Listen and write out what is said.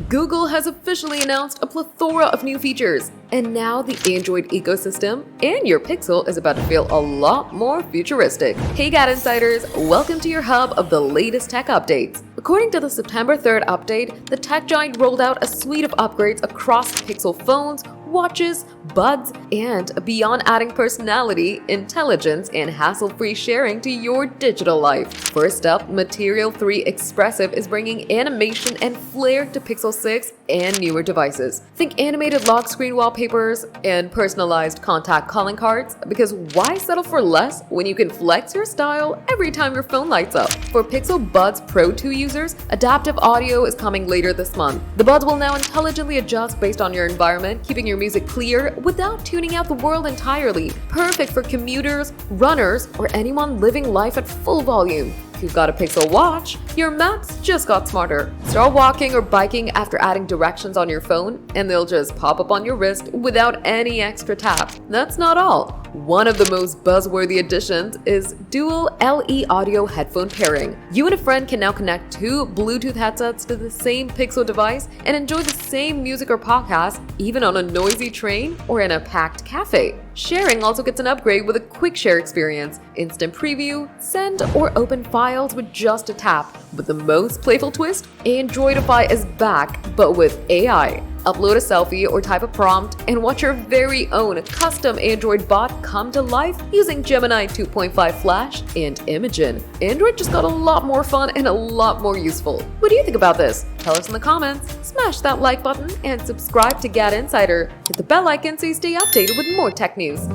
Google has officially announced a plethora of new features, and now the Android ecosystem and your Pixel is about to feel a lot more futuristic. Hey GadInsiders, welcome to your hub of the latest tech updates. According to the September 3rd update, the tech giant rolled out a suite of upgrades across Pixel phones, watches, buds, and beyond, adding personality, intelligence, and hassle-free sharing to your digital life. First up, Material 3 Expressive is bringing animation and flair to Pixel 6 and newer devices. Think animated lock screen wallpapers and personalized contact calling cards, because why settle for less when you can flex your style every time your phone lights up? For Pixel Buds Pro 2 users, adaptive audio is coming later this month. The buds will now intelligently adjust based on your environment, keeping your music clear without tuning out the world entirely. Perfect for commuters, runners, or anyone living life at full volume. If you've got a Pixel Watch, your maps just got smarter. Start walking or biking after adding directions on your phone, and they'll just pop up on your wrist without any extra tap. That's not all. One of the most buzzworthy additions is dual LE audio headphone pairing. You and a friend can now connect two Bluetooth headsets to the same Pixel device and enjoy the same music or podcast, even on a noisy train or in a packed cafe. Sharing also gets an upgrade with a quick share experience, instant preview, send or open files with just a tap. With the most playful twist, Androidify is back, but with AI. Upload a selfie or type a prompt and watch your very own custom Android bot come to life using Gemini 2.5 Flash and Imagen. Android just got a lot more fun and a lot more useful. What do you think about this? Tell us in the comments, smash that like button, and subscribe to GadInsider. Hit the bell icon so you stay updated with more tech news.